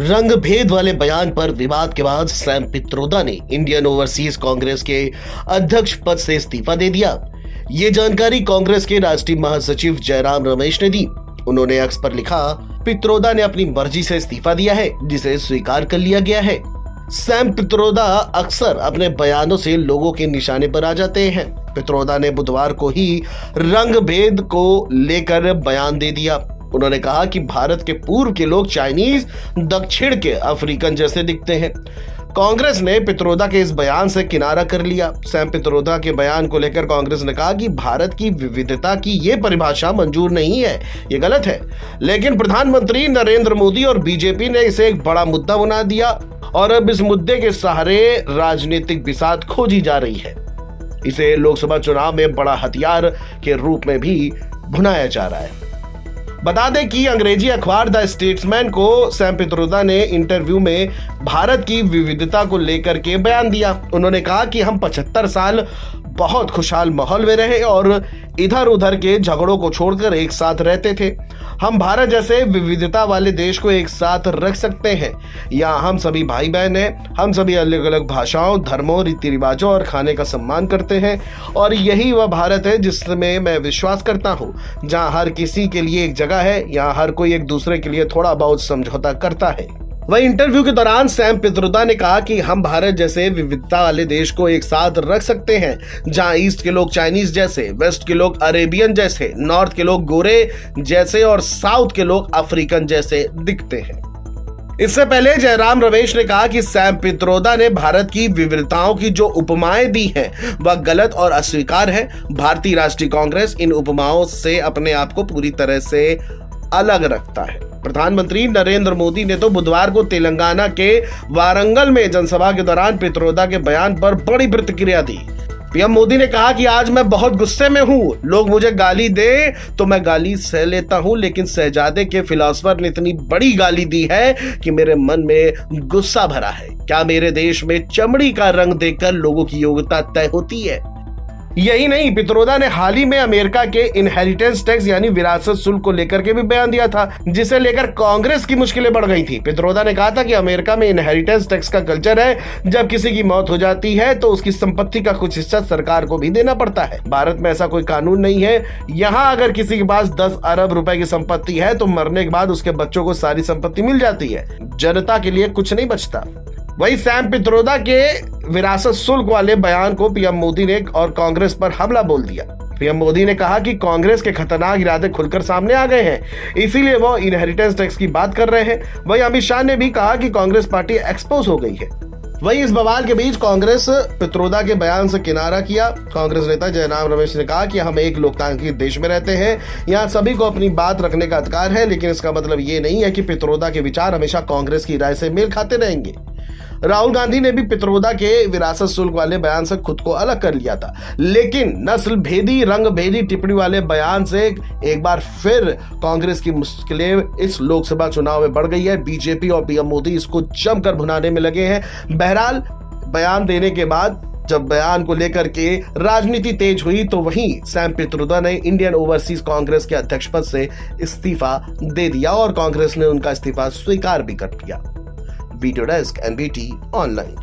रंगभेद वाले बयान पर विवाद के बाद सैम पित्रोदा ने इंडियन ओवरसीज कांग्रेस के अध्यक्ष पद से इस्तीफा दे दिया। ये जानकारी कांग्रेस के राष्ट्रीय महासचिव जयराम रमेश ने दी। उन्होंने एक्स पर लिखा, पित्रोदा ने अपनी मर्जी से इस्तीफा दिया है, जिसे स्वीकार कर लिया गया है। सैम पित्रोदा अक्सर अपने बयानों से लोगों के निशाने पर आ जाते हैं। पित्रोदा ने बुधवार को ही रंगभेद को लेकर बयान दे दिया। उन्होंने कहा कि भारत के पूर्व के लोग चाइनीज, दक्षिण के अफ्रीकन जैसे दिखते हैं। कांग्रेस ने पित्रोदा के इस बयान से किनारा कर लिया। सैम पित्रोदा के बयान को लेकर कांग्रेस ने कहा कि भारत की विविधता की ये परिभाषा मंजूर नहीं है, ये गलत है। लेकिन प्रधानमंत्री नरेंद्र मोदी और बीजेपी ने इसे एक बड़ा मुद्दा बना दिया और अब इस मुद्दे के सहारे राजनीतिक बिसात खोजी जा रही है। इसे लोकसभा चुनाव में बड़ा हथियार के रूप में भी भुनाया जा रहा है। बता दें कि अंग्रेजी अखबार द स्टेट्समैन को सैम पित्रोदा ने इंटरव्यू में भारत की विविधता को लेकर के बयान दिया। उन्होंने कहा कि हम 75 साल बहुत खुशहाल माहौल में रहे और इधर उधर के झगड़ों को छोड़कर एक साथ रहते थे। हम भारत जैसे विविधता वाले देश को एक साथ रख सकते हैं। यहाँ हम सभी भाई बहन हैं। हम सभी अलग अलग भाषाओं, धर्मों, रीति रिवाजों और खाने का सम्मान करते हैं और यही वह भारत है जिसमें मैं विश्वास करता हूँ, जहाँ हर किसी के लिए एक जगह है, यहाँ हर कोई एक दूसरे के लिए थोड़ा बहुत समझौता करता है। वही इंटरव्यू के दौरान सैम पित्रोदा ने कहा कि हम भारत जैसे विविधता वाले देश को एक साथ रख सकते हैं, जहां ईस्ट के लोग चाइनीज जैसे, वेस्ट के लोग अरेबियन जैसे, नॉर्थ के लोग गोरे जैसे और साउथ के लोग अफ्रीकन जैसे दिखते हैं। इससे पहले जयराम रमेश ने कहा कि सैम पित्रोदा ने भारत की विविधताओं की जो उपमाएं दी हैं वह गलत और अस्वीकार है। भारतीय राष्ट्रीय कांग्रेस इन उपमाओं से अपने आप को पूरी तरह से अलग रखता है। प्रधानमंत्री नरेंद्र मोदी ने तो बुधवार को तेलंगाना के वारंगल में जनसभा के दौरान पित्रोदा के बयान पर बड़ी प्रतिक्रिया दी। पीएम मोदी ने कहा कि आज मैं बहुत गुस्से में हूं। लोग मुझे गाली दे तो मैं गाली सह लेता हूं, लेकिन शहजादे के फिलोसोफर ने इतनी बड़ी गाली दी है कि मेरे मन में गुस्सा भरा है। क्या मेरे देश में चमड़ी का रंग देखकर लोगों की योग्यता तय होती है? यही नहीं, पित्रोदा ने हाल ही में अमेरिका के इनहेरिटेंस टैक्स यानी विरासत शुल्क को लेकर के भी बयान दिया था, जिसे लेकर कांग्रेस की मुश्किलें बढ़ गई थी। पित्रोदा ने कहा था कि अमेरिका में इनहेरिटेंस टैक्स का कल्चर है, जब किसी की मौत हो जाती है तो उसकी संपत्ति का कुछ हिस्सा सरकार को भी देना पड़ता है। भारत में ऐसा कोई कानून नहीं है। यहाँ अगर किसी के पास 10 अरब रुपए की संपत्ति है तो मरने के बाद उसके बच्चों को सारी संपत्ति मिल जाती है, जनता के लिए कुछ नहीं बचता। वही सैम पित्रोदा के विरासत शुल्क वाले बयान को पीएम मोदी ने और कांग्रेस पर हमला बोल दिया। पीएम मोदी ने कहा कि कांग्रेस के खतरनाक इरादे खुलकर सामने आ गए हैं, इसीलिए वो इनहेरिटेंस टैक्स की बात कर रहे हैं। वही अमित शाह ने भी कहा कि कांग्रेस पार्टी एक्सपोज हो गई है। वही इस बवाल के बीच कांग्रेस पित्रोदा के बयान से किनारा किया। कांग्रेस नेता जयराम रमेश ने कहा कि हम एक लोकतांत्रिक देश में रहते हैं, यहाँ सभी को अपनी बात रखने का अधिकार है, लेकिन इसका मतलब ये नहीं है कि पित्रोदा के विचार हमेशा कांग्रेस की राय से मेल खाते रहेंगे। राहुल गांधी ने भी पित्रोदा के विरासत शुल्क वाले बयान से खुद को अलग कर लिया था, लेकिन नस्ल भेदी, रंग भेदी टिप्पणी वाले बयान से एक बार फिर कांग्रेस की मुश्किलें इस लोकसभा चुनाव में बढ़ गई है। बीजेपी और पीएम मोदी इसको जमकर भुनाने में लगे हैं। बहरहाल बयान देने के बाद जब बयान को लेकर के राजनीति तेज हुई तो वहीं सैम पित्रोदा ने इंडियन ओवरसीज कांग्रेस के अध्यक्ष पद से इस्तीफा दे दिया और कांग्रेस ने उनका इस्तीफा स्वीकार भी कर लिया। Video desk NBT online.